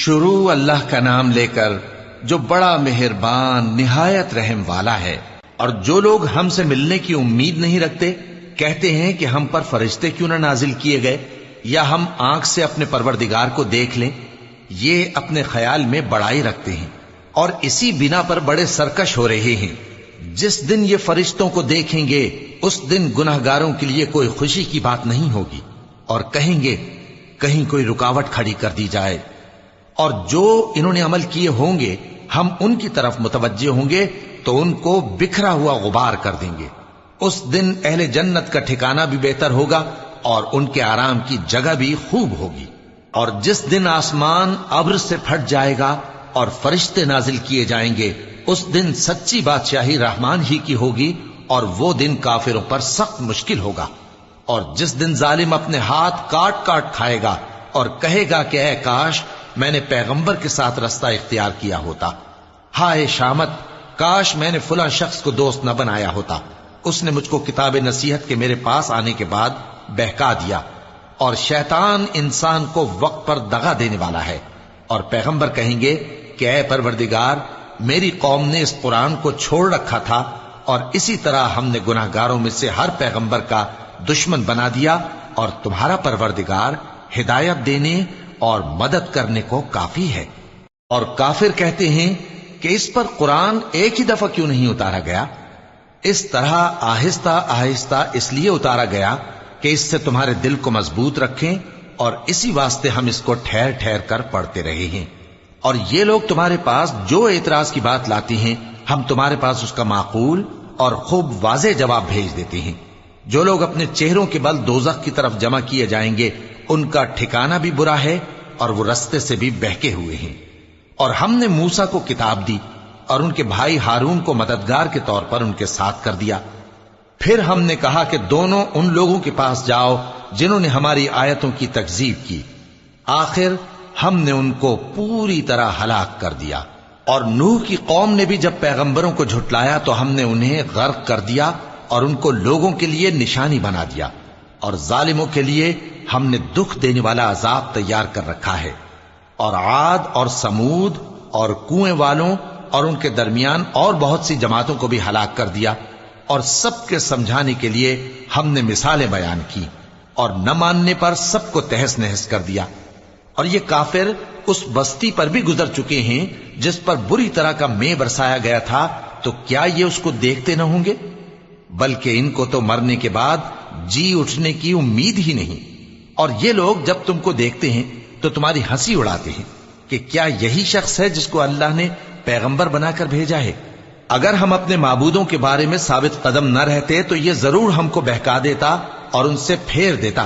شروع اللہ کا نام لے کر جو بڑا مہربان نہایت رحم والا ہے۔ اور جو لوگ ہم سے ملنے کی امید نہیں رکھتے کہتے ہیں کہ ہم پر فرشتے کیوں نہ نازل کیے گئے یا ہم آنکھ سے اپنے پروردگار کو دیکھ لیں۔ یہ اپنے خیال میں بڑائی رکھتے ہیں اور اسی بنا پر بڑے سرکش ہو رہے ہیں۔ جس دن یہ فرشتوں کو دیکھیں گے اس دن گناہگاروں کے لیے کوئی خوشی کی بات نہیں ہوگی اور کہیں گے کہیں کوئی رکاوٹ کھڑی کر دی جائے۔ اور جو انہوں نے عمل کیے ہوں گے ہم ان کی طرف متوجہ ہوں گے تو ان کو بکھرا ہوا غبار کر دیں گے۔ اس دن اہل جنت کا ٹھکانہ بھی بہتر ہوگا اور ان کے آرام کی جگہ بھی خوب ہوگی۔ اور جس دن آسمان ابر سے پھٹ جائے گا اور فرشتے نازل کیے جائیں گے اس دن سچی بادشاہی رحمان ہی کی ہوگی اور وہ دن کافروں پر سخت مشکل ہوگا۔ اور جس دن ظالم اپنے ہاتھ کاٹ کاٹ کھائے گا اور کہے گا کہ اے کاش میں نے پیغمبر کے ساتھ رستہ اختیار کیا ہوتا، ہائے شامت کاش میں نے فلاں شخص کو دوست نہ بنایا ہوتا، اس نے مجھ کو کتاب نصیحت کے میرے پاس آنے کے بعد بہکا دیا۔ اور شیطان انسان کو وقت پر دغا دینے والا ہے۔ اور پیغمبر کہیں گے کہ اے پروردگار میری قوم نے اس قرآن کو چھوڑ رکھا تھا اور اسی طرح ہم نے گناہگاروں میں سے ہر پیغمبر کا دشمن بنا دیا، اور تمہارا پروردگار ہدایت دینے اور مدد کرنے کو کافی ہے۔ اور کافر کہتے ہیں کہ اس پر قرآن ایک ہی دفعہ کیوں نہیں اتارا گیا؟ اس طرح آہستہ آہستہ اس لیے اتارا گیا کہ اس سے تمہارے دل کو مضبوط رکھیں، اور اسی واسطے ہم اس کو ٹھہر ٹھہر کر پڑھتے رہے ہیں۔ اور یہ لوگ تمہارے پاس جو اعتراض کی بات لاتی ہیں ہم تمہارے پاس اس کا معقول اور خوب واضح جواب بھیج دیتے ہیں۔ جو لوگ اپنے چہروں کے بل دوزخ کی طرف جمع کیے جائیں گے ان کا ٹھکانہ بھی برا ہے اور وہ رستے سے بھی بہکے ہوئے ہیں۔ اور ہم نے موسیٰ کو کتاب دی اور ان کے بھائی ہارون کو مددگار کے طور پر ان کے ساتھ کر دیا۔ پھر ہم نے کہا کہ دونوں ان لوگوں کے پاس جاؤ جنہوں نے ہماری آیتوں کی تکذیب کی، آخر ہم نے ان کو پوری طرح ہلاک کر دیا۔ اور نوح کی قوم نے بھی جب پیغمبروں کو جھٹلایا تو ہم نے انہیں غرق کر دیا اور ان کو لوگوں کے لیے نشانی بنا دیا، اور ظالموں کے لیے ہم نے دکھ دینے والا عذاب تیار کر رکھا ہے۔ اور عاد اور سمود اور کنویں والوں اور ان کے درمیان اور بہت سی جماعتوں کو بھی ہلاک کر دیا، اور سب کے سمجھانے کے لیے ہم نے مثالیں بیان کی، اور نہ ماننے پر سب کو تہس نہس کر دیا۔ اور یہ کافر اس بستی پر بھی گزر چکے ہیں جس پر بری طرح کا مے برسایا گیا تھا، تو کیا یہ اس کو دیکھتے نہ ہوں گے؟ بلکہ ان کو تو مرنے کے بعد جی اٹھنے کی امید ہی نہیں۔ اور یہ لوگ جب تم کو دیکھتے ہیں تو تمہاری ہنسی اڑاتے ہیں کہ کیا یہی شخص ہے جس کو اللہ نے پیغمبر بنا کر بھیجا ہے؟ اگر ہم اپنے معبودوں کے بارے میں ثابت قدم نہ رہتے تو یہ ضرور ہم کو بہکا دیتا اور ان سے پھیر دیتا،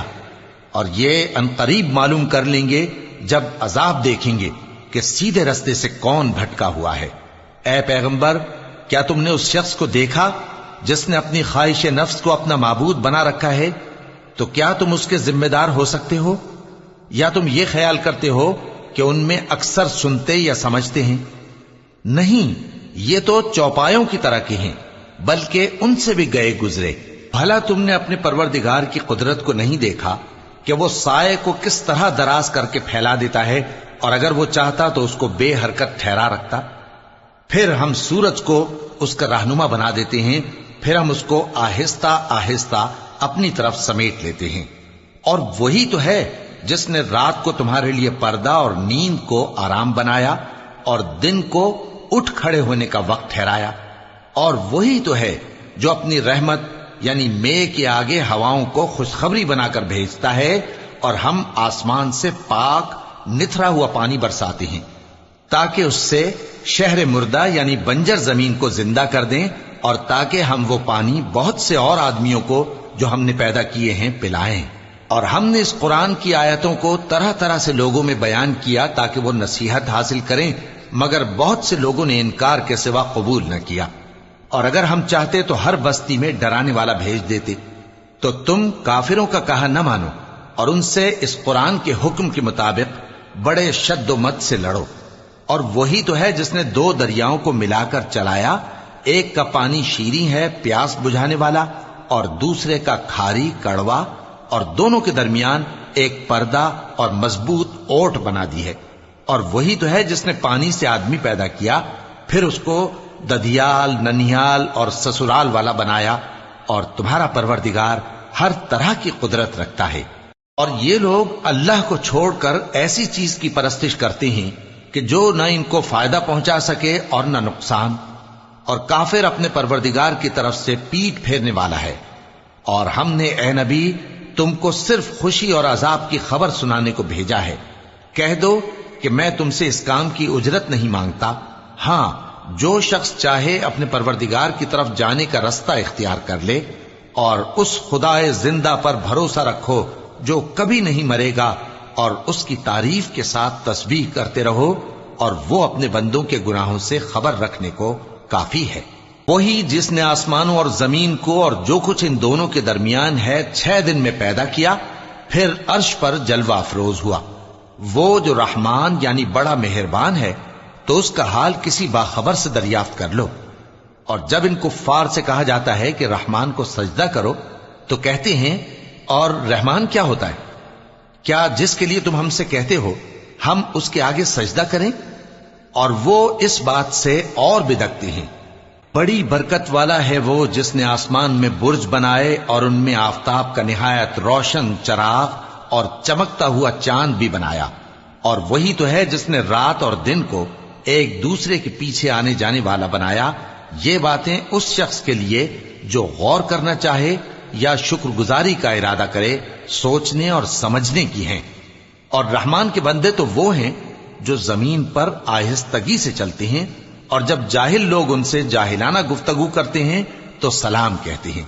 اور یہ عنقریب معلوم کر لیں گے جب عذاب دیکھیں گے کہ سیدھے رستے سے کون بھٹکا ہوا ہے۔ اے پیغمبر کیا تم نے اس شخص کو دیکھا جس نے اپنی خواہش نفس کو اپنا معبود بنا رکھا ہے؟ تو کیا تم اس کے ذمہ دار ہو سکتے ہو؟ یا تم یہ خیال کرتے ہو کہ ان میں اکثر سنتے یا سمجھتے ہیں؟ نہیں، یہ تو چوپایوں کی طرح کے ہیں، بلکہ ان سے بھی گئے گزرے۔ بھلا تم نے اپنے پروردگار کی قدرت کو نہیں دیکھا کہ وہ سائے کو کس طرح دراز کر کے پھیلا دیتا ہے، اور اگر وہ چاہتا تو اس کو بے حرکت ٹھہرا رکھتا؟ پھر ہم سورج کو اس کا رہنما بنا دیتے ہیں، پھر ہم اس کو آہستہ آہستہ اپنی طرف سمیٹ لیتے ہیں۔ اور وہی تو ہے جس نے رات کو تمہارے لیے پردہ اور نیند کو آرام بنایا اور دن کو اٹھ کھڑے ہونے کا وقت ٹھہرایا۔ اور وہی تو ہے جو اپنی رحمت یعنی مے کے آگے ہواؤں کو خوشخبری بنا کر بھیجتا ہے، اور ہم آسمان سے پاک نتھرا ہوا پانی برساتے ہیں تاکہ اس سے شہر مردہ یعنی بنجر زمین کو زندہ کر دیں، اور تاکہ ہم وہ پانی بہت سے اور آدمیوں کو جو ہم نے پیدا کیے ہیں پلائیں۔ اور ہم نے اس قرآن کی آیتوں کو طرح طرح سے لوگوں میں بیان کیا تاکہ وہ نصیحت حاصل کریں، مگر بہت سے لوگوں نے انکار کے سوا قبول نہ کیا۔ اور اگر ہم چاہتے تو ہر بستی میں ڈرانے والا بھیج دیتے، تو تم کافروں کا کہا نہ مانو اور ان سے اس قرآن کے حکم کے مطابق بڑے شد و مت سے لڑو۔ اور وہی تو ہے جس نے دو دریاؤں کو ملا کر چلایا، ایک کا پانی شیریں ہے پیاس بجھانے والا، اور دوسرے کا کھاری کڑوا، اور دونوں کے درمیان ایک پردہ اور مضبوط اوٹ بنا دی ہے۔ اور وہی تو ہے جس نے پانی سے آدمی پیدا کیا، پھر اس کو ددیال، ننیال اور سسرال والا بنایا، اور تمہارا پروردگار ہر طرح کی قدرت رکھتا ہے۔ اور یہ لوگ اللہ کو چھوڑ کر ایسی چیز کی پرستش کرتے ہیں کہ جو نہ ان کو فائدہ پہنچا سکے اور نہ نقصان، اور کافر اپنے پروردگار کی طرف سے پیٹ پھیرنے والا ہے۔ اور ہم نے اے نبی تم کو صرف خوشی اور عذاب کی خبر سنانے کو بھیجا ہے۔ کہہ دو کہ میں تم سے اس کام کی اجرت نہیں مانگتا، ہاں جو شخص چاہے اپنے پروردگار کی طرف جانے کا رستہ اختیار کر لے، اور اس خدائے زندہ پر بھروسہ رکھو جو کبھی نہیں مرے گا، اور اس کی تعریف کے ساتھ تسبیح کرتے رہو، اور وہ اپنے بندوں کے گناہوں سے خبر رکھنے کو کافی ہے۔ وہی جس نے آسمانوں اور زمین کو اور جو کچھ ان دونوں کے درمیان ہے 6 دن میں پیدا کیا، پھر عرش پر جلوہ افروز ہوا۔ وہ جو رحمان یعنی بڑا مہربان ہے، تو اس کا حال کسی باخبر سے دریافت کر لو۔ اور جب ان کفار سے کہا جاتا ہے کہ رحمان کو سجدہ کرو، تو کہتے ہیں اور رحمان کیا ہوتا ہے؟ کیا جس کے لیے تم ہم سے کہتے ہو ہم اس کے آگے سجدہ کریں؟ اور وہ اس بات سے اور بدکتے ہیں۔ بڑی برکت والا ہے وہ جس نے آسمان میں برج بنائے اور ان میں آفتاب کا نہایت روشن چراغ اور چمکتا ہوا چاند بھی بنایا۔ اور وہی تو ہے جس نے رات اور دن کو ایک دوسرے کے پیچھے آنے جانے والا بنایا۔ یہ باتیں اس شخص کے لیے جو غور کرنا چاہے یا شکر گزاری کا ارادہ کرے سوچنے اور سمجھنے کی ہیں۔ اور رحمان کے بندے تو وہ ہیں جو زمین پر آہستگی سے چلتے ہیں، اور جب جاہل لوگ ان سے جاہلانہ گفتگو کرتے ہیں تو سلام کہتے ہیں۔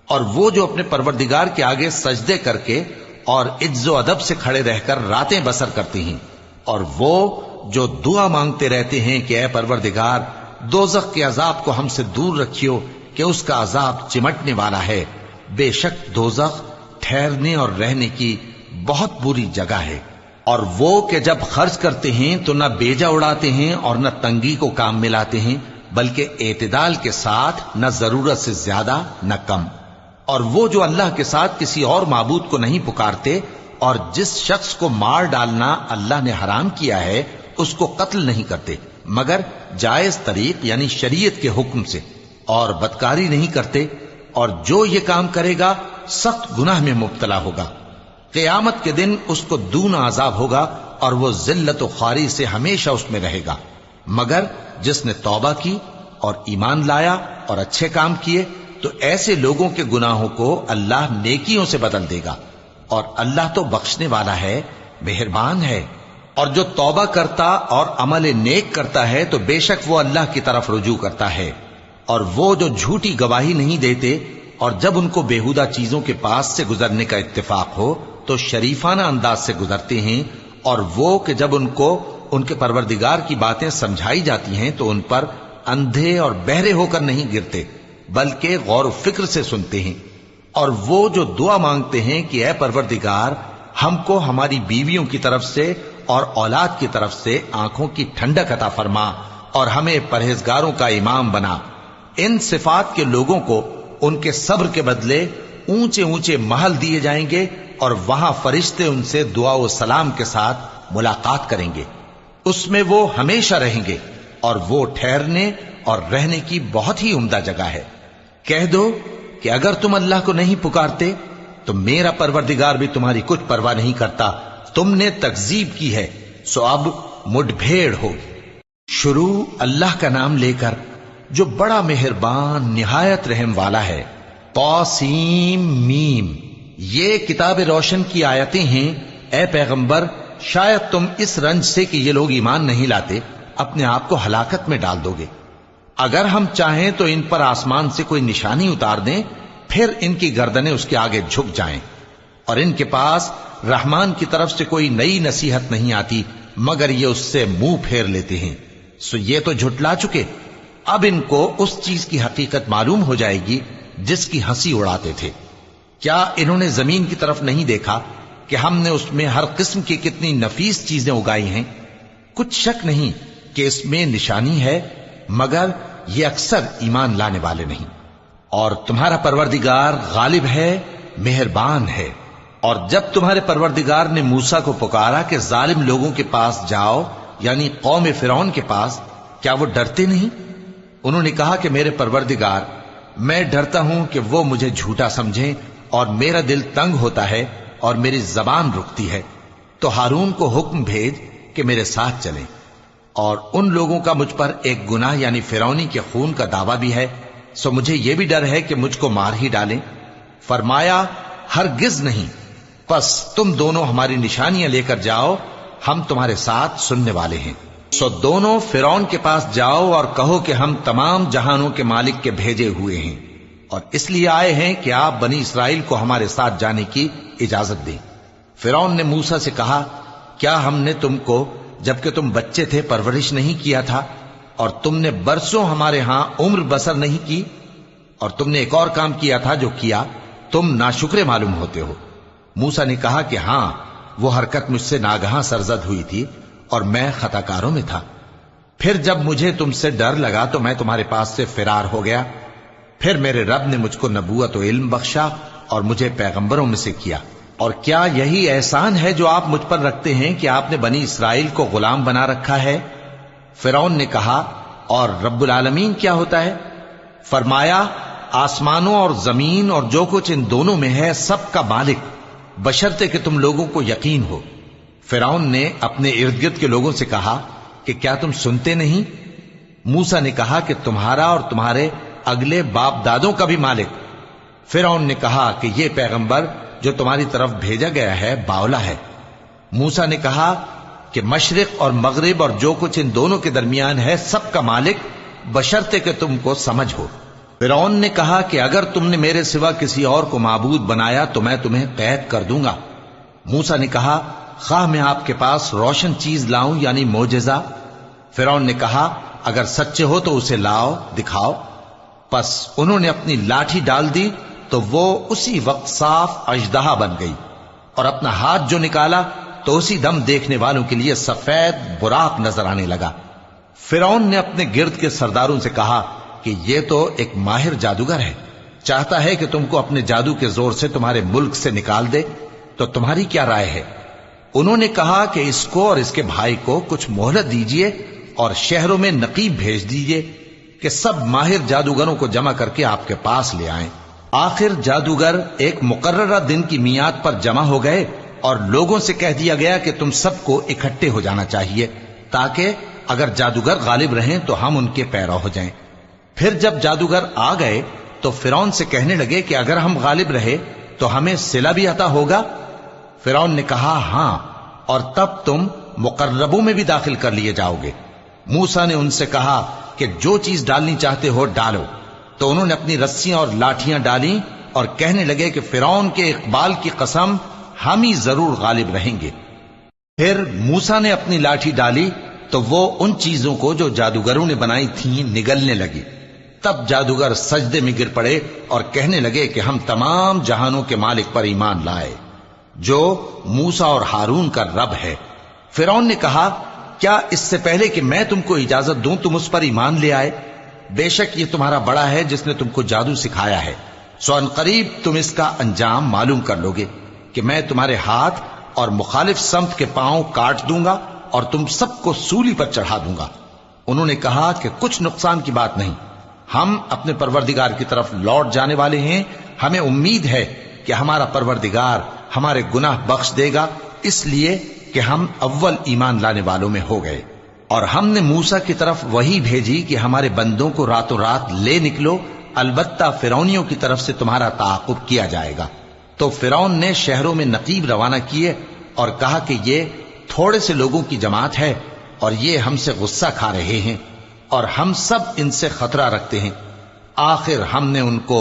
اور وہ جو اپنے پروردگار کے آگے سجدے کر کے اور عز و ادب سے کھڑے رہ کر راتیں بسر کرتے ہیں، اور وہ جو دعا مانگتے رہتے ہیں کہ اے پروردگار دوزخ کے عذاب کو ہم سے دور رکھیو کہ اس کا عذاب چمٹنے والا ہے۔ بے شک دوزخ ٹھہرنے اور رہنے کی بہت بری جگہ ہے۔ اور وہ کہ جب خرچ کرتے ہیں تو نہ بیجا اڑاتے ہیں اور نہ تنگی کو کام میں لاتے ہیں، بلکہ اعتدال کے ساتھ، نہ ضرورت سے زیادہ نہ کم۔ اور وہ جو اللہ کے ساتھ کسی اور معبود کو نہیں پکارتے، اور جس شخص کو مار ڈالنا اللہ نے حرام کیا ہے اس کو قتل نہیں کرتے مگر جائز طریق یعنی شریعت کے حکم سے، اور بدکاری نہیں کرتے، اور جو یہ کام کرے گا سخت گناہ میں مبتلا ہوگا۔ قیامت کے دن اس کو دونا عذاب ہوگا، اور وہ ذلت و خواری سے ہمیشہ اس میں رہے گا، مگر جس نے توبہ کی اور ایمان لایا اور اچھے کام کیے تو ایسے لوگوں کے گناہوں کو اللہ نیکیوں سے بدل دے گا، اور اللہ تو بخشنے والا ہے، مہربان ہے۔ اور جو توبہ کرتا اور عمل نیک کرتا ہے تو بے شک وہ اللہ کی طرف رجوع کرتا ہے۔ اور وہ جو جھوٹی گواہی نہیں دیتے، اور جب ان کو بیہودہ چیزوں کے پاس سے گزرنے کا اتفاق ہو تو شریفانہ انداز سے گزرتے ہیں، اور وہ کہ جب ان کو ان کے پروردگار کی باتیں سمجھائی جاتی ہیں تو ان پر اندھے اور بہرے ہو کر نہیں گرتے بلکہ غور و فکر سے سنتے ہیں۔ اور وہ جو دعا مانگتے ہیں کہ اے پروردگار ہم کو ہماری بیویوں کی طرف سے اور اولاد کی طرف سے آنکھوں کی ٹھنڈک عطا فرما، اور ہمیں پرہیزگاروں کا امام بنا۔ ان صفات کے لوگوں کو ان کے صبر کے بدلے اونچے اونچے محل دیے جائیں گے، اور وہاں فرشتے ان سے دعا و سلام کے ساتھ ملاقات کریں گے، اس میں وہ ہمیشہ رہیں گے، اور وہ ٹھہرنے اور رہنے کی بہت ہی عمدہ جگہ ہے۔ کہہ دو کہ اگر تم اللہ کو نہیں پکارتے تو میرا پروردگار بھی تمہاری کچھ پرواہ نہیں کرتا، تم نے تکذیب کی ہے سو اب مڈ بھیڑ ہوگی۔ شروع اللہ کا نام لے کر جو بڑا مہربان نہایت رحم والا ہے۔ طاسیم میم، یہ کتاب روشن کی آیتیں ہیں۔ اے پیغمبر شاید تم اس رنج سے کہ یہ لوگ ایمان نہیں لاتے اپنے آپ کو ہلاکت میں ڈال دو گے۔ اگر ہم چاہیں تو ان پر آسمان سے کوئی نشانی اتار دیں، پھر ان کی گردنیں اس کے آگے جھک جائیں، اور ان کے پاس رحمان کی طرف سے کوئی نئی نصیحت نہیں آتی مگر یہ اس سے منہ پھیر لیتے ہیں، سو یہ تو جھٹلا چکے۔ اب ان کو اس چیز کی حقیقت معلوم ہو جائے گی جس کی ہنسی اڑاتے تھے۔ کیا انہوں نے زمین کی طرف نہیں دیکھا کہ ہم نے اس میں ہر قسم کی کتنی نفیس چیزیں اگائی ہیں؟ کچھ شک نہیں کہ اس میں نشانی ہے، مگر یہ اکثر ایمان لانے والے نہیں۔ اور تمہارا پروردگار غالب ہے، مہربان ہے۔ اور جب تمہارے پروردگار نے موسیٰ کو پکارا کہ ظالم لوگوں کے پاس جاؤ یعنی قوم فرعون کے پاس، کیا وہ ڈرتے نہیں؟ انہوں نے کہا کہ میرے پروردگار، میں ڈرتا ہوں کہ وہ مجھے جھوٹا سمجھیں، اور میرا دل تنگ ہوتا ہے اور میری زبان رکتی ہے، تو ہارون کو حکم بھیج کہ میرے ساتھ چلیں۔ اور ان لوگوں کا مجھ پر ایک گناہ یعنی فرعونی کے خون کا دعویٰ بھی ہے، سو مجھے یہ بھی ڈر ہے کہ مجھ کو مار ہی ڈالیں۔ فرمایا ہرگز نہیں، پس تم دونوں ہماری نشانیاں لے کر جاؤ، ہم تمہارے ساتھ سننے والے ہیں۔ سو دونوں فرعون کے پاس جاؤ اور کہو کہ ہم تمام جہانوں کے مالک کے بھیجے ہوئے ہیں، اور اس لیے آئے ہیں کہ آپ بنی اسرائیل کو ہمارے ساتھ جانے کی اجازت دیں۔ فرعون نے موسیٰ سے کہا، کیا ہم نے تم کو جبکہ تم بچے تھے پرورش نہیں کیا تھا، اور تم نے برسوں ہمارے ہاں عمر بسر نہیں کی؟ اور تم نے ایک اور کام کیا تھا جو کیا، تم ناشکرے معلوم ہوتے ہو۔ موسیٰ نے کہا کہ ہاں، وہ حرکت مجھ سے ناگہاں سرزد ہوئی تھی اور میں خطا کاروں میں تھا۔ پھر جب مجھے تم سے ڈر لگا تو میں تمہارے پاس سے فرار ہو گیا۔ پھر میرے رب نے مجھ کو نبوت و علم بخشا اور مجھے پیغمبروں میں سے کیا۔ اور کیا یہی احسان ہے جو آپ مجھ پر رکھتے ہیں کہ آپ نے بنی اسرائیل کو غلام بنا رکھا ہے؟ فرعون نے کہا، اور رب العالمین کیا ہوتا ہے؟ فرمایا، آسمانوں اور زمین اور جو کچھ ان دونوں میں ہے سب کا مالک، بشرطے کہ تم لوگوں کو یقین ہو۔ فرعون نے اپنے ارد گرد کے لوگوں سے کہا کہ کیا تم سنتے نہیں؟ موسیٰ نے کہا کہ تمہارا اور تمہارے اگلے باپ دادوں کا بھی مالک۔ فرعون نے کہا کہ یہ پیغمبر جو تمہاری طرف بھیجا گیا ہے باولا ہے۔ موسیٰ نے کہا کہ مشرق اور مغرب اور جو کچھ ان دونوں کے درمیان ہے سب کا مالک، بشرطے کہ تم کو سمجھ ہو۔ فرعون نے کہا کہ اگر تم نے میرے سوا کسی اور کو معبود بنایا تو میں تمہیں قید کر دوں گا۔ موسیٰ نے کہا، خواہ میں آپ کے پاس روشن چیز لاؤں یعنی معجزہ؟ فرعون نے کہا، اگر سچے ہو تو اسے لاؤ، دکھاؤ۔ پس انہوں نے اپنی لاٹھی ڈال دی تو وہ اسی وقت صاف اژدہا بن گئی، اور اپنا ہاتھ جو نکالا تو اسی دم دیکھنے والوں کے لیے سفید براق نظر آنے لگا۔ فرعون نے اپنے گرد کے سرداروں سے کہا کہ یہ تو ایک ماہر جادوگر ہے، چاہتا ہے کہ تم کو اپنے جادو کے زور سے تمہارے ملک سے نکال دے، تو تمہاری کیا رائے ہے؟ انہوں نے کہا کہ اس کو اور اس کے بھائی کو کچھ مہلت دیجیے اور شہروں میں نقیب بھیج دیجیے کہ سب ماہر جادوگروں کو جمع کر کے آپ کے پاس لے آئیں۔ آخر جادوگر ایک مقررہ دن کی میعاد پر جمع ہو گئے اور لوگوں سے کہہ دیا گیا کہ تم سب کو اکٹھے ہو جانا چاہیے، تاکہ اگر جادوگر غالب رہیں تو ہم ان کے پیرو ہو جائیں۔ پھر جب جادوگر آ گئے تو فرعون سے کہنے لگے کہ اگر ہم غالب رہے تو ہمیں صلہ بھی عطا ہوگا؟ فرعون نے کہا، ہاں، اور تب تم مقربوں میں بھی داخل کر لیے جاؤ گے۔ موسیٰ نے ان سے کہا کہ جو چیز ڈالنی چاہتے ہو ڈالو۔ تو انہوں نے اپنی رسیاں اور لاٹھیاں ڈالیں اور کہنے لگے کہ فرعون کے اقبال کی قسم، ہم ہی ضرور غالب رہیں گے۔ پھر موسیٰ نے اپنی لاٹھی ڈالی تو وہ ان چیزوں کو جو جادوگروں نے بنائی تھیں نگلنے لگی۔ تب جادوگر سجدے میں گر پڑے اور کہنے لگے کہ ہم تمام جہانوں کے مالک پر ایمان لائے، جو موسیٰ اور ہارون کا رب ہے۔ فرعون نے کہا، کیا اس سے پہلے کہ میں تم کو اجازت دوں تم اس پر ایمان لے آئے؟ بے شک یہ تمہارا بڑا ہے جس نے تم کو جادو سکھایا ہے، سو ان قریب تم اس کا انجام معلوم کر لوگے کہ میں تمہارے ہاتھ اور مخالف سمت کے پاؤں کاٹ دوں گا اور تم سب کو سولی پر چڑھا دوں گا۔ انہوں نے کہا کہ کچھ نقصان کی بات نہیں، ہم اپنے پروردگار کی طرف لوٹ جانے والے ہیں، ہمیں امید ہے کہ ہمارا پروردگار ہمارے گناہ بخش دے گا، اس لیے کہ ہم اول ایمان لانے والوں میں ہو گئے۔ اور ہم نے موسیٰ کی طرف وحی بھیجی کہ ہمارے بندوں کو راتوں رات لے نکلو، البتہ فرعونیوں کی طرف سے تمہارا تعاقب کیا جائے گا۔ تو فرعون نے شہروں میں نقیب روانہ کیے اور کہا کہ یہ تھوڑے سے لوگوں کی جماعت ہے اور یہ ہم سے غصہ کھا رہے ہیں اور ہم سب ان سے خطرہ رکھتے ہیں۔ آخر ہم نے ان کو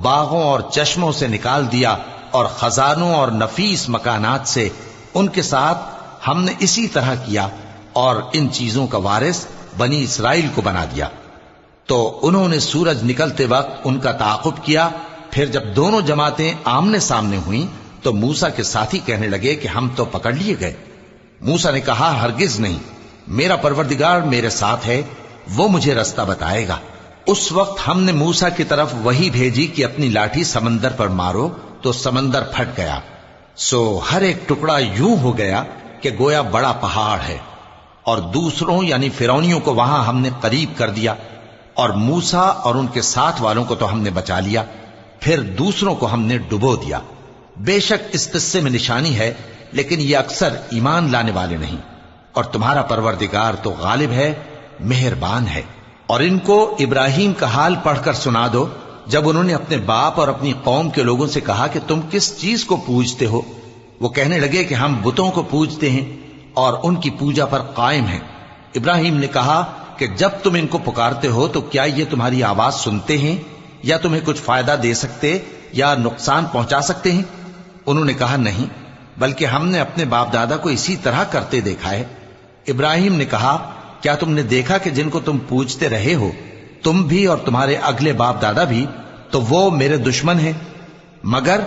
باغوں اور چشموں سے نکال دیا اور خزانوں اور نفیس مکانات سے، ان کے ساتھ ہم نے اسی طرح کیا اور ان چیزوں کا وارث بنی اسرائیل کو بنا دیا۔ تو انہوں نے سورج نکلتے وقت ان کا تعاقب کیا۔ پھر جب دونوں جماعتیں آمنے سامنے ہوئیں تو موسیٰ کے ساتھی کہنے لگے کہ ہم تو پکڑ لیے گئے۔ موسیٰ نے کہا، ہرگز نہیں، میرا پروردگار میرے ساتھ ہے، وہ مجھے رستہ بتائے گا۔ اس وقت ہم نے موسیٰ کی طرف وحی بھیجی کہ اپنی لاٹھی سمندر پر مارو، تو سمندر پھٹ گیا، سو ہر ایک ٹکڑا یوں ہو گیا کہ گویا بڑا پہاڑ ہے۔ اور دوسروں یعنی فرعونیوں کو وہاں ہم نے قریب کر دیا، اور موسیٰ اور ان کے ساتھ والوں کو تو ہم نے بچا لیا، پھر دوسروں کو ہم نے ڈبو دیا۔ بے شک اس قصے میں نشانی ہے، لیکن یہ اکثر ایمان لانے والے نہیں، اور تمہارا پروردگار تو غالب ہے، مہربان ہے۔ اور ان کو ابراہیم کا حال پڑھ کر سنا دو جب انہوں نے اپنے باپ اور اپنی قوم کے لوگوں سے کہا کہ تم کس چیز کو پوجتے ہو؟ وہ کہنے لگے کہ ہم بتوں کو پوجتے ہیں اور ان کی پوجا پر قائم ہیں۔ ابراہیم نے کہا کہ جب تم ان کو پکارتے ہو تو کیا یہ تمہاری آواز سنتے ہیں یا تمہیں کچھ فائدہ دے سکتے یا نقصان پہنچا سکتے ہیں؟ انہوں نے کہا نہیں، بلکہ ہم نے اپنے باپ دادا کو اسی طرح کرتے دیکھا ہے۔ ابراہیم نے کہا کیا تم نے دیکھا کہ جن کو تم پوجتے رہے ہو، تم بھی اور تمہارے اگلے باپ دادا بھی، تو وہ میرے دشمن ہیں، مگر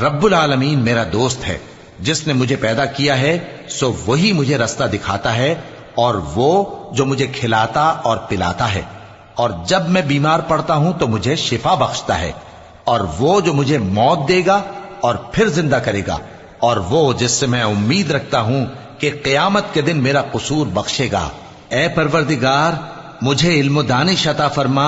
رب العالمین میرا دوست ہے۔ جس نے مجھے پیدا کیا ہے سو وہی مجھے رستہ دکھاتا ہے، اور وہ جو مجھے کھلاتا اور پلاتا ہے، اور جب میں بیمار پڑتا ہوں تو مجھے شفا بخشتا ہے، اور وہ جو مجھے موت دے گا اور پھر زندہ کرے گا، اور وہ جس سے میں امید رکھتا ہوں کہ قیامت کے دن میرا قصور بخشے گا۔ اے پروردگار، مجھے علم و دانش عطا فرما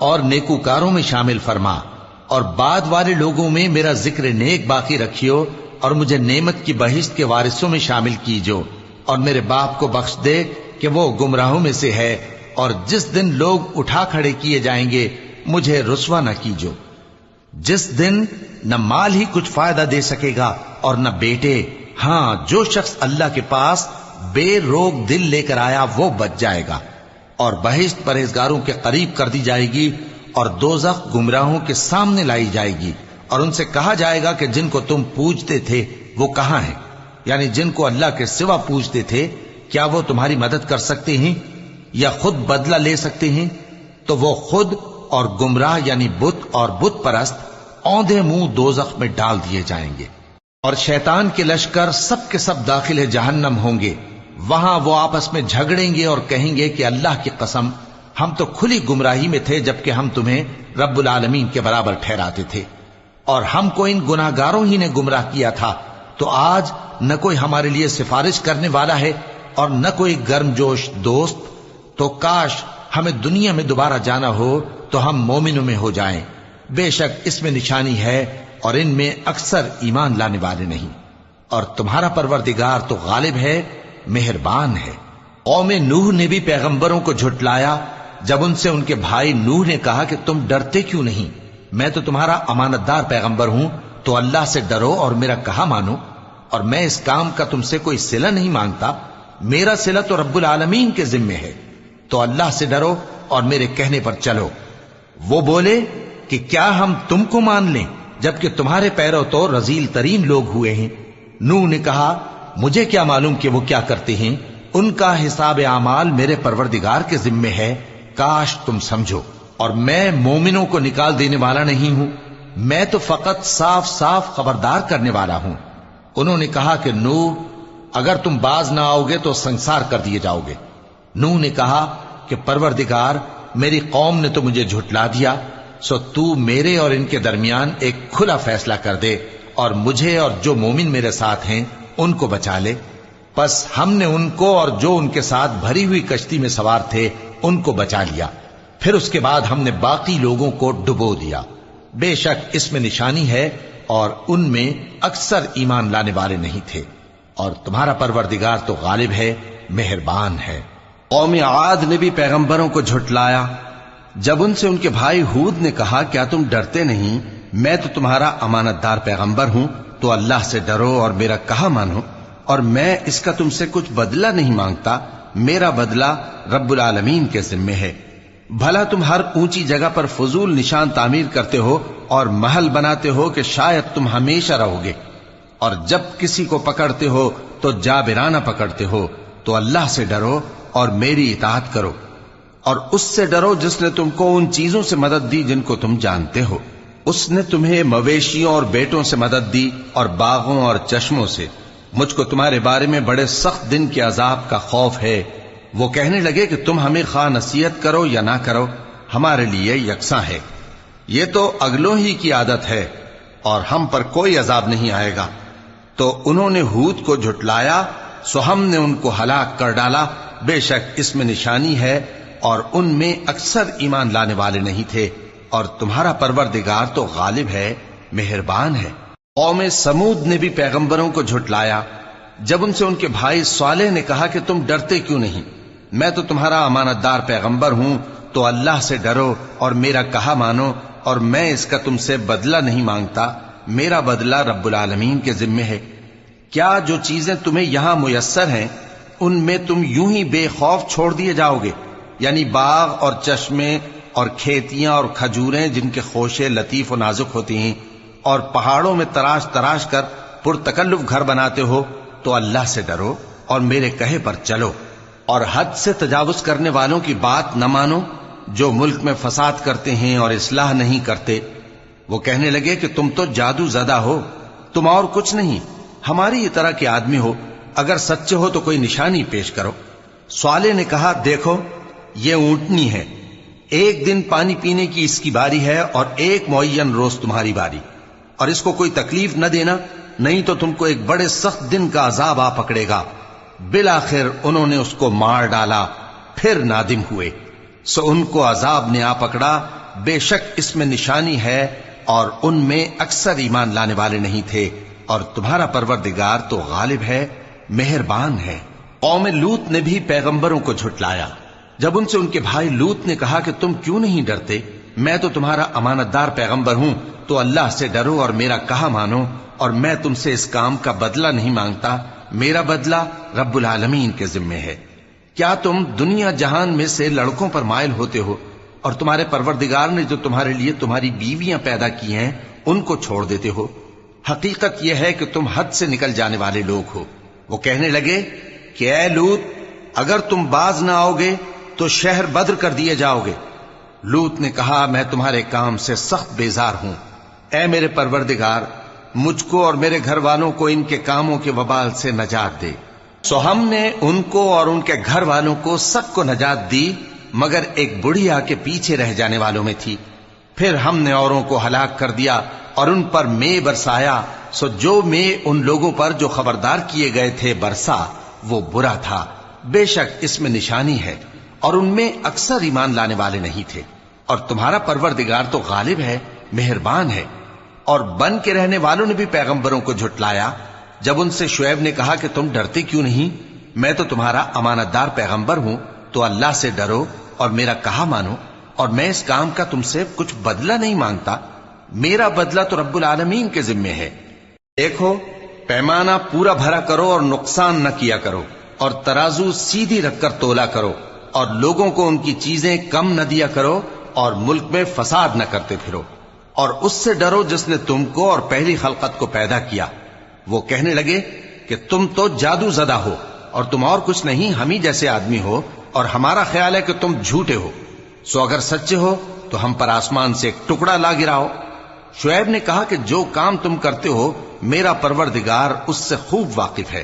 اور نیکوکاروں میں شامل فرما، اور بعد والے لوگوں میں میرا ذکر نیک باقی رکھیو، اور مجھے نعمت کی بہشت کے وارثوں میں شامل کیجو، اور میرے باپ کو بخش دے کہ وہ گمراہوں میں سے ہے، اور جس دن لوگ اٹھا کھڑے کیے جائیں گے مجھے رسوا نہ کیجو، جس دن نہ مال ہی کچھ فائدہ دے سکے گا اور نہ بیٹے۔ ہاں، جو شخص اللہ کے پاس بے روک دل لے کر آیا وہ بچ جائے گا، اور بہشت پرہیزگاروں کے قریب کر دی جائے گی، اور دوزخ گمراہوں کے سامنے لائی جائے گی، اور ان سے کہا جائے گا کہ جن کو تم پوجتے تھے وہ کہاں ہیں؟ یعنی جن کو اللہ کے سوا پوجتے تھے، کیا وہ تمہاری مدد کر سکتے ہیں یا خود بدلہ لے سکتے ہیں؟ تو وہ خود اور گمراہ یعنی بت اور بت پرست اوندھے منہ دوزخ میں ڈال دیے جائیں گے، اور شیطان کے لشکر سب کے سب داخل جہنم ہوں گے۔ وہاں وہ آپس میں جھگڑیں گے اور کہیں گے کہ اللہ کی قسم، ہم تو کھلی گمراہی میں تھے جبکہ ہم تمہیں رب العالمین کے برابر ٹھہراتے تھے، اور ہم کو ان گناہگاروں ہی نے گمراہ کیا تھا، تو آج نہ کوئی ہمارے لیے سفارش کرنے والا ہے اور نہ کوئی گرم جوش دوست۔ تو کاش ہمیں دنیا میں دوبارہ جانا ہو تو ہم مومنوں میں ہو جائیں۔ بے شک اس میں نشانی ہے اور ان میں اکثر ایمان لانے والے نہیں، اور تمہارا پروردگار تو غالب ہے، مہربان ہے۔ قوم نوح نے بھی پیغمبروں کو جھٹلایا جب ان سے ان کے بھائی نوح نے کہا کہ تم ڈرتے کیوں نہیں؟ میں تو تمہارا امانت دار پیغمبر ہوں، تو اللہ سے ڈرو اور میرا کہا مانو، اور میں اس کام کا تم سے کوئی صلہ نہیں مانگتا، میرا صلہ تو رب العالمین کے ذمے ہے، تو اللہ سے ڈرو اور میرے کہنے پر چلو۔ وہ بولے کہ کیا ہم تم کو مان لیں جبکہ تمہارے پیرو تو رذیل ترین لوگ ہوئے ہیں؟ نوح نے کہا مجھے کیا معلوم کہ وہ کیا کرتے ہیں، ان کا حساب اعمال میرے پروردگار کے ذمے ہے، کاش تم سمجھو۔ اور میں مومنوں کو نکال دینے والا نہیں ہوں، میں تو فقط صاف صاف خبردار کرنے والا ہوں۔ انہوں نے کہا کہ نوح، اگر تم باز نہ آؤ گے تو سنسار کر دیے جاؤ گے۔ نوح نے کہا کہ پروردگار، میری قوم نے تو مجھے جھٹلا دیا، سو تو میرے اور ان کے درمیان ایک کھلا فیصلہ کر دے، اور مجھے اور جو مومن میرے ساتھ ہیں ان کو بچا لے۔ پس ہم نے ان کو اور جو ان کے ساتھ بھری ہوئی کشتی میں سوار تھے ان کو بچا لیا، پھر اس کے بعد ہم نے باقی لوگوں کو ڈبو دیا۔ بے شک اس میں نشانی ہے اور ان میں اکثر ایمان لانے والے نہیں تھے، اور تمہارا پروردگار تو غالب ہے، مہربان ہے۔ قوم عاد نے بھی پیغمبروں کو جھٹلایا جب ان سے ان کے بھائی ہود نے کہا کیا تم ڈرتے نہیں؟ میں تو تمہارا امانت دار پیغمبر ہوں، تو اللہ سے ڈرو اور میرا کہا مانو، اور میں اس کا تم سے کچھ بدلہ نہیں مانگتا، میرا بدلہ رب العالمین کے ذمے ہے۔ بھلا تم ہر اونچی جگہ پر فضول نشان تعمیر کرتے ہو اور محل بناتے ہو کہ شاید تم ہمیشہ رہو گے، اور جب کسی کو پکڑتے ہو تو جابرانہ پکڑتے ہو، تو اللہ سے ڈرو اور میری اطاعت کرو، اور اس سے ڈرو جس نے تم کو ان چیزوں سے مدد دی جن کو تم جانتے ہو۔ اس نے تمہیں مویشیوں اور بیٹوں سے مدد دی اور باغوں اور چشموں سے۔ مجھ کو تمہارے بارے میں بڑے سخت دن کے عذاب کا خوف ہے۔ وہ کہنے لگے کہ تم ہمیں خواہ نصیحت کرو یا نہ کرو، ہمارے لیے یکساں ہے، یہ تو اگلوں ہی کی عادت ہے اور ہم پر کوئی عذاب نہیں آئے گا۔ تو انہوں نے ہود کو جھٹلایا، سو ہم نے ان کو ہلاک کر ڈالا بے شک اس میں نشانی ہے اور ان میں اکثر ایمان لانے والے نہیں تھے، اور تمہارا پروردگار تو غالب ہے، مہربان ہے۔ قوم سمود نے بھی پیغمبروں کو جھٹلایا جب ان سے ان کے بھائی صالح نے کہا کہ تم ڈرتے کیوں نہیں؟ میں تو تمہارا امانت دار پیغمبر ہوں، تو اللہ سے ڈرو اور میرا کہا مانو، اور میں اس کا تم سے بدلہ نہیں مانگتا، میرا بدلہ رب العالمین کے ذمے ہے۔ کیا جو چیزیں تمہیں یہاں میسر ہیں ان میں تم یوں ہی بے خوف چھوڑ دیے جاؤ گے؟ یعنی باغ اور چشمے اور کھیتیاں اور کھجوریں جن کے خوشے لطیف و نازک ہوتی ہیں، اور پہاڑوں میں تراش تراش کر پرتکلف گھر بناتے ہو، تو اللہ سے ڈرو اور میرے کہے پر چلو، اور حد سے تجاوز کرنے والوں کی بات نہ مانو جو ملک میں فساد کرتے ہیں اور اصلاح نہیں کرتے۔ وہ کہنے لگے کہ تم تو جادو زدہ ہو، تم اور کچھ نہیں، ہماری یہ طرح کے آدمی ہو، اگر سچے ہو تو کوئی نشانی پیش کرو۔ صالح نے کہا دیکھو یہ اونٹنی ہے، ایک دن پانی پینے کی اس کی باری ہے اور ایک معین روز تمہاری باری، اور اس کو کوئی تکلیف نہ دینا، نہیں تو تم کو ایک بڑے سخت دن کا عذاب آ پکڑے گا۔ بالآخر انہوں نے اس کو مار ڈالا، پھر نادم ہوئے، سو ان کو عذاب نے آ پکڑا، بے شک اس میں نشانی ہے اور ان میں اکثر ایمان لانے والے نہیں تھے، اور تمہارا پروردگار تو غالب ہے، مہربان ہے۔ قوم لوط نے بھی پیغمبروں کو جھٹلایا جب ان سے ان کے بھائی لوط نے کہا کہ تم کیوں نہیں ڈرتے؟ میں تو تمہارا امانت دار پیغمبر ہوں، تو اللہ سے ڈرو اور میرا کہا مانو، اور میں تم سے اس کام کا بدلہ نہیں مانگتا، میرا بدلہ رب العالمین کے ذمے ہے۔ کیا تم دنیا جہان میں سے لڑکوں پر مائل ہوتے ہو، اور تمہارے پروردگار نے جو تمہارے لیے تمہاری بیویاں پیدا کی ہیں ان کو چھوڑ دیتے ہو؟ حقیقت یہ ہے کہ تم حد سے نکل جانے والے لوگ ہو۔ وہ کہنے لگے کہ اے لوط، اگر تم باز نہ آؤ گے تو شہر بدر کر دیے جاؤ گے۔ لوط نے کہا میں تمہارے کام سے سخت بیزار ہوں، اے میرے پروردگار مجھ کو اور میرے گھر والوں کو ان کے کاموں کے وبال سے نجات دے۔ سو ہم نے ان کو اور ان کے گھر والوں کو سب کو نجات دی، مگر ایک بڑھیا کے پیچھے رہ جانے والوں میں تھی۔ پھر ہم نے اوروں کو ہلاک کر دیا اور ان پر مے برسایا، سو جو مے ان لوگوں پر جو خبردار کیے گئے تھے برسا وہ برا تھا۔ بے شک اس میں نشانی ہے اور ان میں اکثر ایمان لانے والے نہیں تھے، اور تمہارا پروردگار تو غالب ہے، مہربان ہے۔ اور بن کے رہنے والوں نے بھی پیغمبروں کو جھٹلایا جب ان سے شعیب نے کہا کہ تم ڈرتے کیوں نہیں؟ میں تو تمہارا امانت دار پیغمبر ہوں، تو اللہ سے ڈرو اور میرا کہا مانو، اور میں اس کام کا تم سے کچھ بدلہ نہیں مانگتا، میرا بدلہ تو رب العالمین کے ذمے ہے۔ دیکھو پیمانہ پورا بھرا کرو اور نقصان نہ کیا کرو، اور ترازو سیدھی رکھ کر تولا کرو، اور لوگوں کو ان کی چیزیں کم نہ دیا کرو، اور ملک میں فساد نہ کرتے پھرو، اور اس سے ڈرو جس نے تم کو اور پہلی خلقت کو پیدا کیا۔ وہ کہنے لگے کہ تم تو جادو زدہ ہو، اور تم اور کچھ نہیں، ہم ہی جیسے آدمی ہو، اور ہمارا خیال ہے کہ تم جھوٹے ہو، سو اگر سچے ہو تو ہم پر آسمان سے ایک ٹکڑا لا گراؤ۔ شعیب نے کہا کہ جو کام تم کرتے ہو میرا پروردگار اس سے خوب واقف ہے۔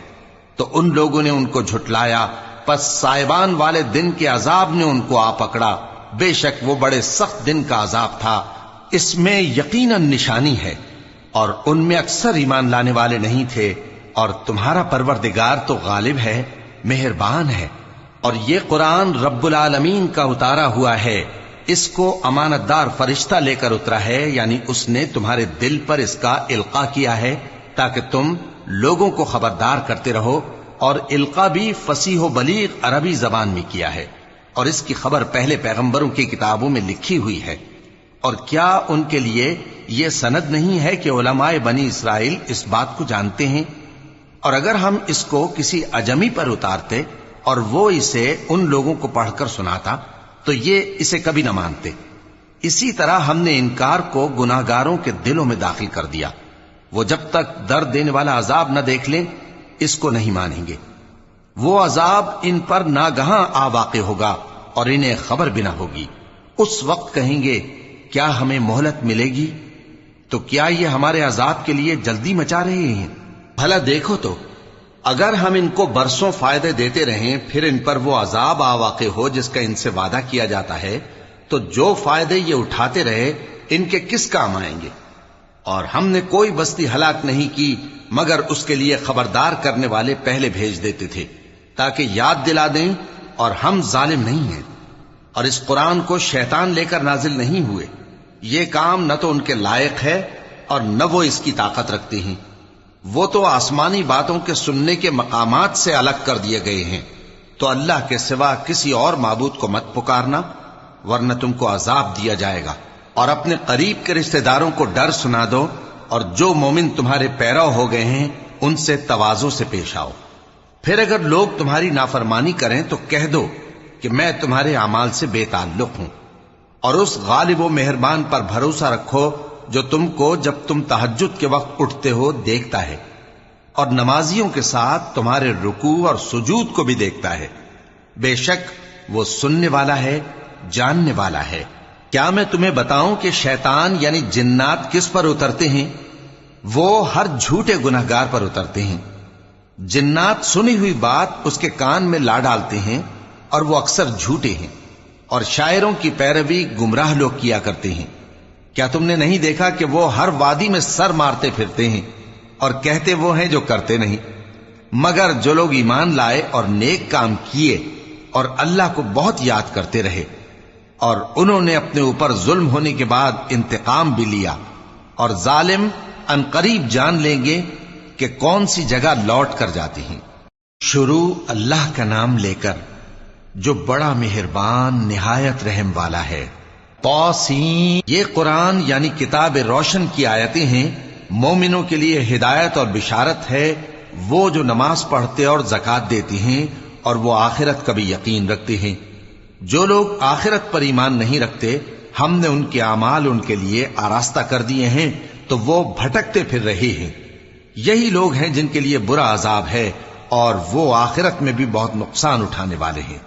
تو ان لوگوں نے ان کو جھٹلایا، پس سائبان والے دن کے عذاب نے ان کو آ پکڑا، بے شک وہ بڑے سخت دن کا عذاب تھا، اس میں یقیناً نشانی ہے، اور ان میں اکثر ایمان لانے والے نہیں تھے، اور تمہارا پروردگار تو غالب ہے، مہربان ہے۔ اور یہ قرآن رب العالمین کا اتارا ہوا ہے، اس کو امانت دار فرشتہ لے کر اترا ہے، یعنی اس نے تمہارے دل پر اس کا القاء کیا ہے تاکہ تم لوگوں کو خبردار کرتے رہو، اور القاء بھی فصیح و بلیغ عربی زبان میں کیا ہے، اور اس کی خبر پہلے پیغمبروں کی کتابوں میں لکھی ہوئی ہے۔ اور کیا ان کے لیے یہ سند نہیں ہے کہ علماء بنی اسرائیل اس بات کو جانتے ہیں؟ اور اگر ہم اس کو کسی اجمی پر اتارتے اور وہ اسے ان لوگوں کو پڑھ کر سناتا تو یہ اسے کبھی نہ مانتے۔ اسی طرح ہم نے انکار کو گناہگاروں کے دلوں میں داخل کر دیا، وہ جب تک درد دینے والا عذاب نہ دیکھ لیں اس کو نہیں مانیں گے۔ وہ عذاب ان پر ناگہاں آ واقع ہوگا اور انہیں خبر بھی نہ ہوگی۔ اس وقت کہیں گے کیا ہمیں مہلت ملے گی؟ تو کیا یہ ہمارے عذاب کے لیے جلدی مچا رہے ہیں؟ بھلا دیکھو تو اگر ہم ان کو برسوں فائدے دیتے رہیں پھر ان پر وہ عذاب آ واقع ہو جس کا ان سے وعدہ کیا جاتا ہے، تو جو فائدے یہ اٹھاتے رہے ان کے کس کام آئیں گے؟ اور ہم نے کوئی بستی ہلاک نہیں کی مگر اس کے لیے خبردار کرنے والے پہلے بھیج دیتے تھے تاکہ یاد دلا دیں اور ہم ظالم نہیں ہیں، اور اس قرآن کو شیطان لے کر نازل نہیں ہوئے۔ یہ کام نہ تو ان کے لائق ہے اور نہ وہ اس کی طاقت رکھتے ہیں۔ وہ تو آسمانی باتوں کے سننے کے مقامات سے الگ کر دیے گئے ہیں۔ تو اللہ کے سوا کسی اور معبود کو مت پکارنا، ورنہ تم کو عذاب دیا جائے گا۔ اور اپنے قریب کے رشتہ داروں کو ڈر سنا دو، اور جو مومن تمہارے پیرو ہو گئے ہیں ان سے تواضع سے پیش آؤ۔ پھر اگر لوگ تمہاری نافرمانی کریں تو کہہ دو کہ میں تمہارے اعمال سے بے تعلق ہوں، اور اس غالب و مہربان پر بھروسہ رکھو جو تم کو جب تم تہجد کے وقت اٹھتے ہو دیکھتا ہے، اور نمازیوں کے ساتھ تمہارے رکوع اور سجود کو بھی دیکھتا ہے۔ بے شک وہ سننے والا ہے، جاننے والا ہے۔ کیا میں تمہیں بتاؤں کہ شیطان یعنی جنات کس پر اترتے ہیں؟ وہ ہر جھوٹے گنہگار پر اترتے ہیں۔ جنات سنی ہوئی بات اس کے کان میں لا ڈالتے ہیں، اور وہ اکثر جھوٹے ہیں، اور شاعروں کی پیروی گمراہ لوگ کیا کرتے ہیں۔ کیا تم نے نہیں دیکھا کہ وہ ہر وادی میں سر مارتے پھرتے ہیں، اور کہتے وہ ہیں جو کرتے نہیں؟ مگر جو لوگ ایمان لائے اور نیک کام کیے اور اللہ کو بہت یاد کرتے رہے، اور انہوں نے اپنے اوپر ظلم ہونے کے بعد انتقام بھی لیا، اور ظالم عنقریب جان لیں گے کہ کون سی جگہ لوٹ کر جاتی ہیں۔ شروع اللہ کا نام لے کر جو بڑا مہربان نہایت رحم والا ہے۔ طاسین، یہ قرآن یعنی کتاب روشن کی آیتیں ہیں، مومنوں کے لیے ہدایت اور بشارت ہے، وہ جو نماز پڑھتے اور زکوٰۃ دیتے ہیں اور وہ آخرت کا بھی یقین رکھتے ہیں۔ جو لوگ آخرت پر ایمان نہیں رکھتے، ہم نے ان کے اعمال ان کے لیے آراستہ کر دیے ہیں، تو وہ بھٹکتے پھر رہے ہیں۔ یہی لوگ ہیں جن کے لیے برا عذاب ہے، اور وہ آخرت میں بھی بہت نقصان اٹھانے والے ہیں۔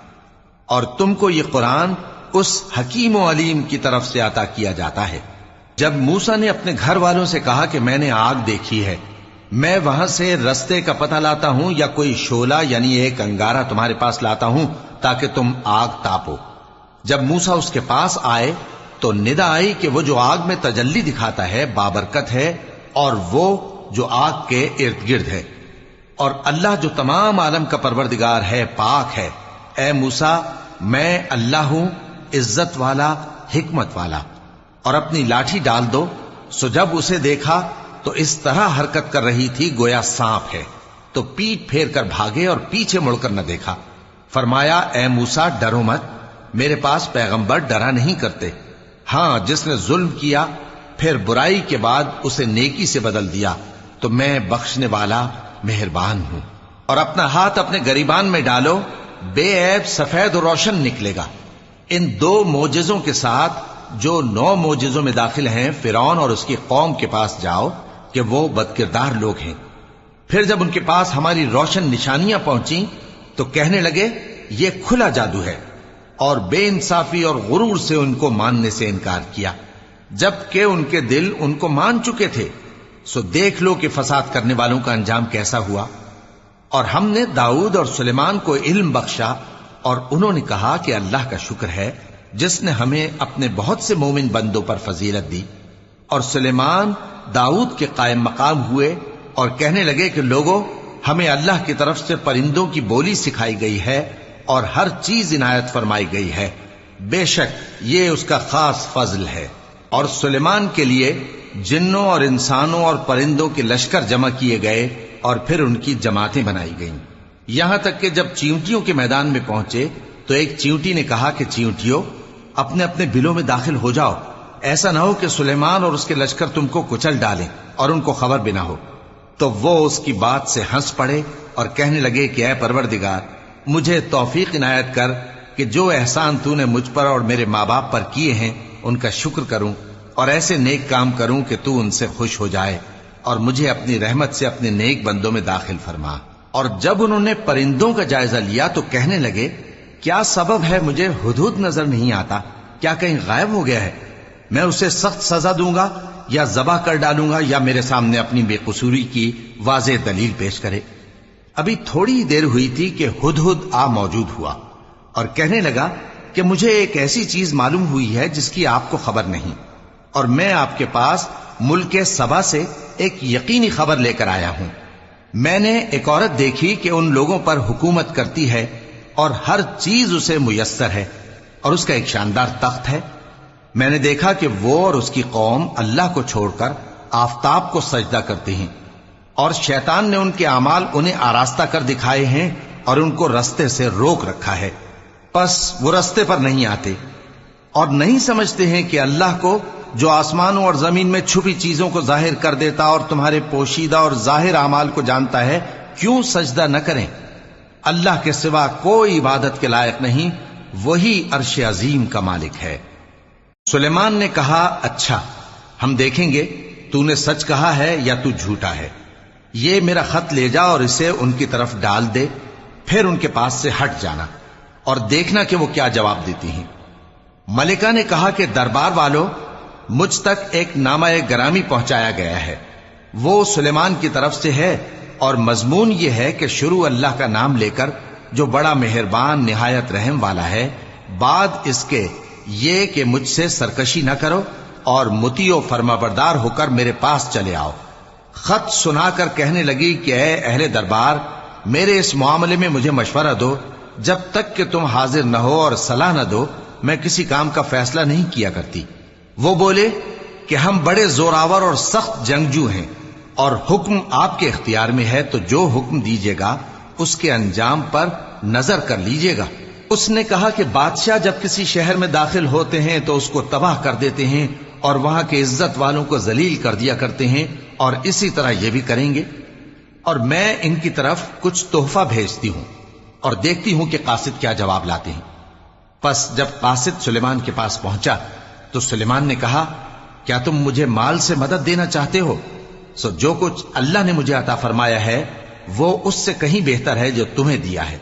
اور تم کو یہ قرآن اس حکیم و علیم کی طرف سے عطا کیا جاتا ہے۔ جب موسیٰ نے اپنے گھر والوں سے کہا کہ میں نے آگ دیکھی ہے، میں وہاں سے رستے کا پتہ لاتا ہوں یا کوئی شعلہ یعنی ایک انگارہ تمہارے پاس لاتا ہوں تاکہ تم آگ تاپو۔ جب موسیٰ اس کے پاس آئے تو ندا آئی کہ وہ جو آگ میں تجلی دکھاتا ہے بابرکت ہے، اور وہ جو آگ کے ارد گرد ہے، اور اللہ جو تمام عالم کا پروردگار ہے پاک ہے۔ اے موسیٰ، میں اللہ ہوں، عزت والا، حکمت والا، اور اپنی لاٹھی ڈال دو۔ سو جب اسے دیکھا تو اس طرح حرکت کر رہی تھی گویا سانپ ہے، تو پیٹ پھیر کر بھاگے اور پیچھے مڑ کر نہ دیکھا۔ فرمایا اے موسیٰ ڈرو مت، میرے پاس پیغمبر ڈرا نہیں کرتے۔ ہاں، جس نے ظلم کیا پھر برائی کے بعد اسے نیکی سے بدل دیا تو میں بخشنے والا مہربان ہوں۔ اور اپنا ہاتھ اپنے گریبان میں ڈالو، بے عیب سفید و روشن نکلے گا۔ ان 2 معجزوں کے ساتھ جو 9 معجزوں میں داخل ہیں فرعون اور اس کی قوم کے پاس جاؤ کہ وہ بدکردار لوگ ہیں۔ پھر جب ان کے پاس ہماری روشن نشانیاں پہنچیں تو کہنے لگے یہ کھلا جادو ہے، اور بے انصافی اور غرور سے ان کو ماننے سے انکار کیا، جبکہ ان کے دل ان کو مان چکے تھے۔ سو دیکھ لو کہ فساد کرنے والوں کا انجام کیسا ہوا۔ اور ہم نے داؤد اور سلیمان کو علم بخشا، اور انہوں نے کہا کہ اللہ کا شکر ہے جس نے ہمیں اپنے بہت سے مومن بندوں پر فضیلت دی۔ اور سلیمان داؤد کے قائم مقام ہوئے اور کہنے لگے کہ لوگوں، ہمیں اللہ کی طرف سے پرندوں کی بولی سکھائی گئی ہے اور ہر چیز عنایت فرمائی گئی ہے، بے شک یہ اس کا خاص فضل ہے۔ اور سلیمان کے لیے جنوں اور انسانوں اور پرندوں کے لشکر جمع کیے گئے اور پھر ان کی جماعتیں بنائی گئیں، یہاں تک کہ جب چیونٹیوں کے میدان میں پہنچے تو ایک چیونٹی نے کہا کہ چیونٹیوں، اپنے اپنے بلوں میں داخل ہو جاؤ، ایسا نہ ہو کہ سلیمان اور اس کے لشکر تم کو کچل ڈالیں اور ان کو خبر بھی نہ ہو۔ تو وہ اس کی بات سے ہنس پڑے اور کہنے لگے کہ اے پروردگار، مجھے توفیق عنایت کر کہ جو احسان تو نے مجھ پر اور میرے ماں باپ پر کیے ہیں ان کا شکر کروں، اور ایسے نیک کام کروں کہ تو ان سے خوش ہو جائے، اور مجھے اپنی رحمت سے اپنے نیک بندوں میں داخل فرما۔ اور جب انہوں نے پرندوں کا جائزہ لیا تو کہنے لگے کیا سبب ہے مجھے ہدہد نظر نہیں آتا؟ کیا کہیں غائب ہو گیا ہے؟ میں اسے سخت سزا دوں گا یا ذبح کر ڈالوں گا، یا میرے سامنے اپنی بے قصوری کی واضح دلیل پیش کرے۔ ابھی تھوڑی دیر ہوئی تھی کہ ہدہد آ موجود ہوا اور کہنے لگا کہ مجھے ایک ایسی چیز معلوم ہوئی ہے جس کی آپ کو خبر نہیں، اور میں آپ کے پاس ملک سبا سے ایک یقینی خبر لے کر آیا ہوں۔ میں نے ایک عورت دیکھی کہ ان لوگوں پر حکومت کرتی ہے اور ہر چیز اسے میسر ہے، اور اس کا ایک شاندار تخت ہے۔ میں نے دیکھا کہ وہ اور اس کی قوم اللہ کو چھوڑ کر آفتاب کو سجدہ کرتے ہیں، اور شیطان نے ان کے اعمال انہیں آراستہ کر دکھائے ہیں اور ان کو رستے سے روک رکھا ہے، پس وہ رستے پر نہیں آتے اور نہیں سمجھتے ہیں کہ اللہ کو جو آسمانوں اور زمین میں چھپی چیزوں کو ظاہر کر دیتا اور تمہارے پوشیدہ اور ظاہر اعمال کو جانتا ہے، کیوں سجدہ نہ کریں؟ اللہ کے سوا کوئی عبادت کے لائق نہیں، وہی عرش عظیم کا مالک ہے۔ سلیمان نے کہا، اچھا ہم دیکھیں گے تو نے سچ کہا ہے یا تو جھوٹا ہے۔ یہ میرا خط لے جا اور اسے ان کی طرف ڈال دے، پھر ان کے پاس سے ہٹ جانا اور دیکھنا کہ وہ کیا جواب دیتی ہیں۔ ملکہ نے کہا کہ دربار والوں، مجھ تک ایک نامہ گرامی پہنچایا گیا ہے، وہ سلیمان کی طرف سے ہے، اور مضمون یہ ہے کہ شروع اللہ کا نام لے کر جو بڑا مہربان نہایت رحم والا ہے، بعد اس کے یہ کہ مجھ سے سرکشی نہ کرو اور مطیع و فرما بردار ہو کر میرے پاس چلے آؤ۔ خط سنا کر کہنے لگی کہ اے اہل دربار، میرے اس معاملے میں مجھے مشورہ دو، جب تک کہ تم حاضر نہ ہو اور صلاح نہ دو میں کسی کام کا فیصلہ نہیں کیا کرتی۔ وہ بولے کہ ہم بڑے زوراور اور سخت جنگجو ہیں، اور حکم آپ کے اختیار میں ہے، تو جو حکم دیجیے گا اس کے انجام پر نظر کر لیجیے گا۔ اس نے کہا کہ بادشاہ جب کسی شہر میں داخل ہوتے ہیں تو اس کو تباہ کر دیتے ہیں اور وہاں کے عزت والوں کو ذلیل کر دیا کرتے ہیں، اور اسی طرح یہ بھی کریں گے، اور میں ان کی طرف کچھ تحفہ بھیجتی ہوں اور دیکھتی ہوں کہ قاصد کیا جواب لاتے ہیں۔ پس جب قاصد سلیمان کے پاس پہنچا تو سلیمان نے کہا، کیا تم مجھے مال سے مدد دینا چاہتے ہو؟ سو جو کچھ اللہ نے مجھے عطا فرمایا ہے وہ اس سے کہیں بہتر ہے جو تمہیں دیا ہے۔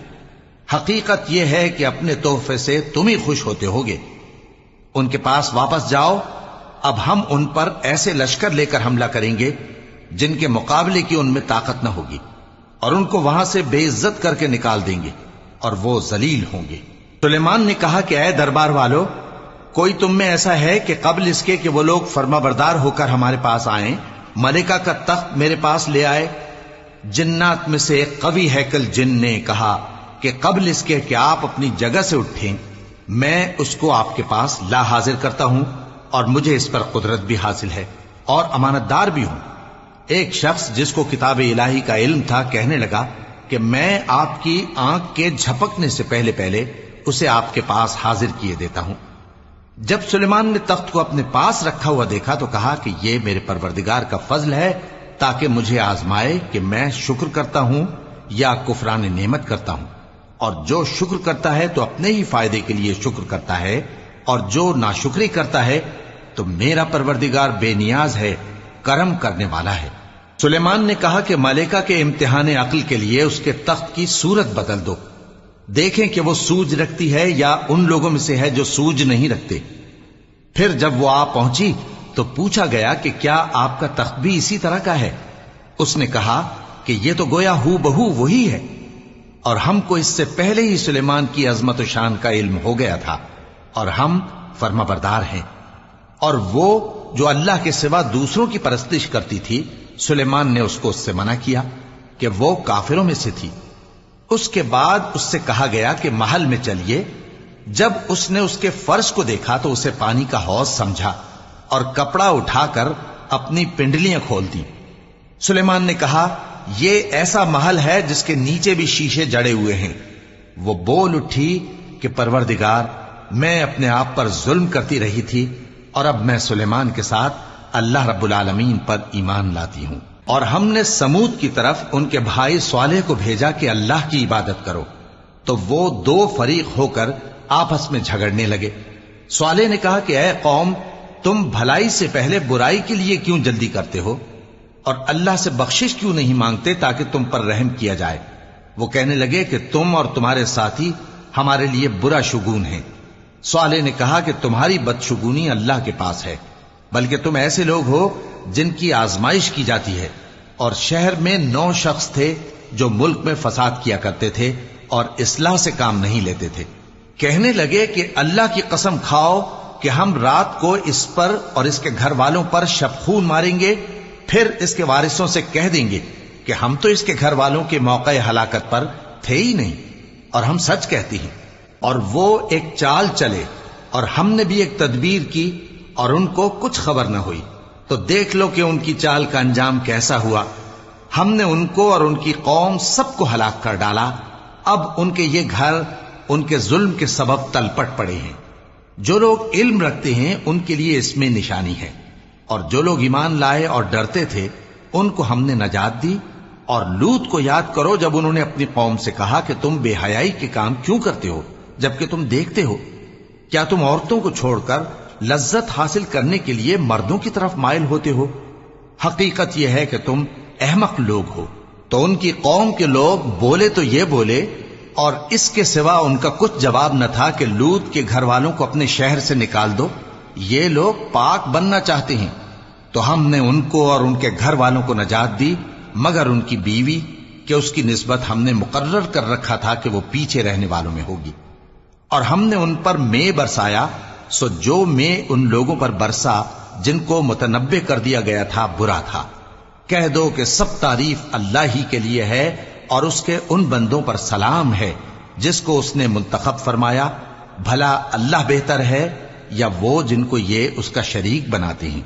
حقیقت یہ ہے کہ اپنے تحفے سے تم ہی خوش ہوتے ہوگے۔ ان کے پاس واپس جاؤ، اب ہم ان پر ایسے لشکر لے کر حملہ کریں گے جن کے مقابلے کی ان میں طاقت نہ ہوگی، اور ان کو وہاں سے بے عزت کر کے نکال دیں گے اور وہ ذلیل ہوں گے۔ سلیمان نے کہا کہ اے دربار والو، کوئی تم میں ایسا ہے کہ قبل اس کے کہ وہ لوگ فرما بردار ہو کر ہمارے پاس آئیں، ملکہ کا تخت میرے پاس لے آئے؟ جنات میں سے ایک قوی ہیکل جن نے کہا کہ قبل اس کے کہ آپ اپنی جگہ سے اٹھیں میں اس کو آپ کے پاس لا حاضر کرتا ہوں، اور مجھے اس پر قدرت بھی حاصل ہے اور امانت دار بھی ہوں۔ ایک شخص جس کو کتاب الہی کا علم تھا کہنے لگا کہ میں آپ کی آنکھ کے جھپکنے سے پہلے پہلے اسے آپ کے پاس حاضر کیے دیتا ہوں۔ جب سلیمان نے تخت کو اپنے پاس رکھا ہوا دیکھا تو کہا کہ یہ میرے پروردگار کا فضل ہے تاکہ مجھے آزمائے کہ میں شکر کرتا ہوں یا کفران نعمت کرتا ہوں، اور جو شکر کرتا ہے تو اپنے ہی فائدے کے لیے شکر کرتا ہے، اور جو ناشکری کرتا ہے تو میرا پروردگار بے نیاز ہے، کرم کرنے والا ہے۔ سلیمان نے کہا کہ ملکہ کے امتحان عقل کے لیے اس کے تخت کی صورت بدل دو، دیکھیں کہ وہ سوج رکھتی ہے یا ان لوگوں میں سے ہے جو سوج نہیں رکھتے۔ پھر جب وہ آ پہنچی تو پوچھا گیا کہ کیا آپ کا تخت بھی اسی طرح کا ہے؟ اس نے کہا کہ یہ تو گویا ہو بہو وہی ہے، اور ہم کو اس سے پہلے ہی سلیمان کی عظمت و شان کا علم ہو گیا تھا، اور ہم فرما بردار ہیں۔ اور وہ جو اللہ کے سوا دوسروں کی پرستش کرتی تھی، سلیمان نے اس کو اس سے منع کیا کہ وہ کافروں میں سے تھی۔ اس کے بعد اس سے کہا گیا کہ محل میں چلیے۔ جب اس نے اس کے فرش کو دیکھا تو اسے پانی کا حوض سمجھا اور کپڑا اٹھا کر اپنی پنڈلیاں کھول دی۔ سلیمان نے کہا، یہ ایسا محل ہے جس کے نیچے بھی شیشے جڑے ہوئے ہیں۔ وہ بول اٹھی کہ پروردگار، میں اپنے آپ پر ظلم کرتی رہی تھی، اور اب میں سلیمان کے ساتھ اللہ رب العالمین پر ایمان لاتی ہوں۔ اور ہم نے سمود کی طرف ان کے بھائی صالح کو بھیجا کہ اللہ کی عبادت کرو، تو وہ دو فریق ہو کر آپس میں جھگڑنے لگے۔ صالح نے کہا کہ اے قوم، تم بھلائی سے پہلے برائی کے لیے کیوں جلدی کرتے ہو، اور اللہ سے بخشش کیوں نہیں مانگتے تاکہ تم پر رحم کیا جائے؟ وہ کہنے لگے کہ تم اور تمہارے ساتھی ہمارے لیے برا شگون ہیں۔ صالح نے کہا کہ تمہاری بدشگونی اللہ کے پاس ہے، بلکہ تم ایسے لوگ ہو جن کی آزمائش کی جاتی ہے، اور شہر میں 9 شخص تھے جو ملک میں فساد کیا کرتے تھے اور اصلاح سے کام نہیں لیتے تھے۔ کہنے لگے کہ اللہ کی قسم کھاؤ کہ ہم رات کو اس پر اور اس کے گھر والوں پر شبخون ماریں گے، پھر اس کے وارثوں سے کہہ دیں گے کہ ہم تو اس کے گھر والوں کے موقع ہلاکت پر تھے ہی نہیں، اور ہم سچ کہتے ہیں۔ اور وہ ایک چال چلے اور ہم نے بھی ایک تدبیر کی اور ان کو کچھ خبر نہ ہوئی، تو دیکھ لو کہ ان کی چال کا انجام کیسا ہوا۔ ہم نے ان کو اور ان کی قوم سب کو ہلاک کر ڈالا، اب ان کے یہ گھر ان کے ظلم کے سبب تلپٹ پڑے ہیں۔ جو لوگ علم رکھتے ہیں ان کے لیے اس میں نشانی ہے، اور جو لوگ ایمان لائے اور ڈرتے تھے ان کو ہم نے نجات دی۔ اور لوط کو یاد کرو جب انہوں نے اپنی قوم سے کہا کہ تم بے حیائی کے کام کیوں کرتے ہو جبکہ تم دیکھتے ہو؟ کیا تم عورتوں کو چھوڑ کر لذت حاصل کرنے کے لیے مردوں کی طرف مائل ہوتے ہو؟ حقیقت یہ ہے کہ تم احمق لوگ ہو۔ تو ان کی قوم کے لوگ بولے تو یہ بولے، اور اس کے سوا ان کا کچھ جواب نہ تھا کہ لوط کے گھر والوں کو اپنے شہر سے نکال دو، یہ لوگ پاک بننا چاہتے ہیں۔ تو ہم نے ان کو اور ان کے گھر والوں کو نجات دی، مگر ان کی بیوی کہ اس کی نسبت ہم نے مقرر کر رکھا تھا کہ وہ پیچھے رہنے والوں میں ہوگی۔ اور ہم نے ان پر مے برسایا، سو جو مے ان لوگوں پر برسا جن کو متنبع کر دیا گیا تھا برا تھا۔ کہہ دو کہ سب تعریف اللہ ہی کے لیے ہے، اور اس کے ان بندوں پر سلام ہے جس کو اس نے منتخب فرمایا۔ بھلا اللہ بہتر ہے یا وہ جن کو یہ اس کا شریک بناتے ہیں؟